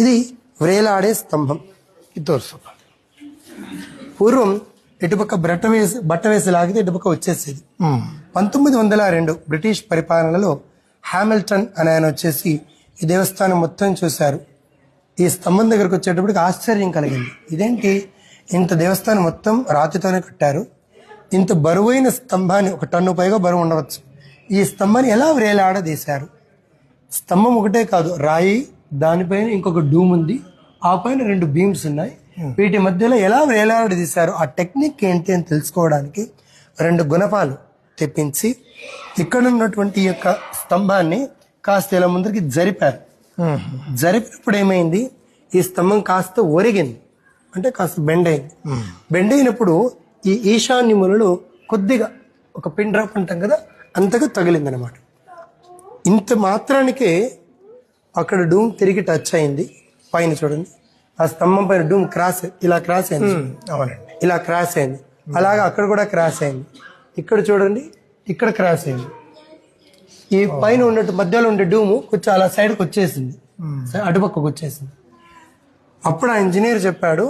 ఇది వ్రేలాడే స్తంభం. ఇది తోర్సు. పూర్వం ఇటుపక్క బట్ట వేసి లాగితే ఇటుపక్క వచ్చేసేది. 1902 బ్రిటిష్ పరిపాలనలో హామిల్టన్ అనే ఆయన వచ్చేసి ఈ దేవస్థానం మొత్తం చూశారు. ఈ స్తంభం దగ్గరకు వచ్చేటప్పటికి ఆశ్చర్యం కలిగింది. ఇదేంటి, ఇంత దేవస్థానం మొత్తం రాతితోనే కట్టారు, ఇంత బరువైన స్తంభాన్ని, 1 టన్ను పైగా బరువు ఉండవచ్చు, ఈ స్తంభాన్ని ఎలా వ్రేలాడదీశారు? స్తంభం ఒకటే కాదు, రాయి, దానిపైన ఇంకొక డూమ్ ఉంది, ఆ పైన 2 బీమ్స్ ఉన్నాయి, వీటి మధ్యలో ఎలా వేలాడదీశారు, ఆ టెక్నిక్ ఏంటి అని తెలుసుకోవడానికి 2 గుణపాలు తెప్పించి ఇక్కడ ఉన్నటువంటి ఈ యొక్క స్తంభాన్ని కాస్త ఇలా ముందరికి జరిపారు. జరిపినప్పుడు ఏమైంది, ఈ స్తంభం కాస్త ఒరిగింది, అంటే కాస్త బెండ్ అయింది. బెండ్ అయినప్పుడు ఈ ఈశాన్యములలో కొద్దిగా ఒక పిన్ డ్రాప్ అంటాం కదా, అంతగా తగిలిందనమాట. ఇంత మాత్రానికే అక్కడ డూమ్ తిరిగి టచ్ అయింది. పైన చూడండి, ఆ స్తంభం పైన డూమ్ ఇలా క్రాస్ అయింది. అవునండి, ఇలా క్రాస్ అయింది. అలాగా అక్కడ కూడా క్రాస్ అయింది. ఇక్కడ చూడండి, ఇక్కడ క్రాస్ అయింది. ఈ పైన ఉన్నట్టు మధ్యలో ఉండే డూము కొంచెం అలా సైడ్కి వచ్చేసింది, అటుపక్కకు వచ్చేసింది. అప్పుడు ఆ ఇంజనీర్ చెప్పాడు,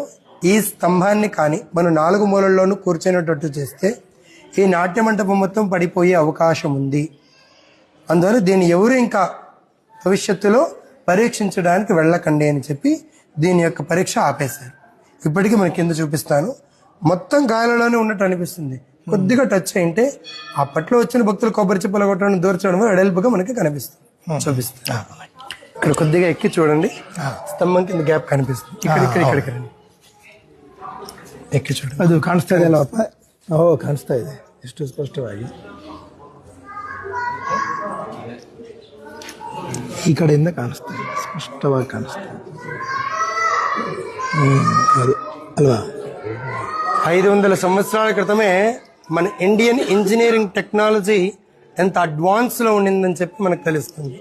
ఈ స్తంభాన్ని కానీ మనం 4 మూలల్లోనూ కూర్చునేటట్టు చేస్తే ఈ నాట్య మంటపం మొత్తం పడిపోయే అవకాశం ఉంది. అందువల్ల దీన్ని ఎవరు ఇంకా భవిష్యత్తులో పరీక్షించడానికి వెళ్ళకండి అని చెప్పి దీని యొక్క పరీక్ష ఆపేశారు. ఇప్పటికీ మనకి కింద చూపిస్తాను, మొత్తం గాలిలోనే ఉన్నట్టు అనిపిస్తుంది. కొద్దిగా టచ్ అయింటే అప్పట్లో వచ్చిన భక్తులు కొబ్బరి చిప్పలు కొట్టడం, దూర్చడం వెడల్పుగా మనకి కనిపిస్తుంది. చూపిస్తాను, ఇక్కడ కొద్దిగా ఎక్కి చూడండి, స్తంభం కింద గ్యాప్ కనిపిస్తుంది. ఇక్కడికి రండి, ಎಕ್ಕಿ ಚೂಡು ಅದು ಕಾಣಿಸ್ತಾ ಇದೆಯಲ್ಲಪ್ಪ. ಕಾಣಿಸ್ತಾ ಇದೆ ಎಷ್ಟು ಸ್ಪಷ್ಟವಾಗಿ. ಈ ಕಡೆಯಿಂದ ಕಾಣಿಸ್ತಾ ಇದೆ, ಸ್ಪಷ್ಟವಾಗಿ ಕಾಣಿಸ್ತಾ ಇದೆ. ಅದು ಅಲ್ವಾ, 500 సంవత్సరాల క్రితమే మన ఇండియన్ ఇంజనీరింగ్ టెక్నాలజీ ఎంత అడ్వాన్స్ లో ఉండిందని చెప్పి మనకు తెలుస్తుంది.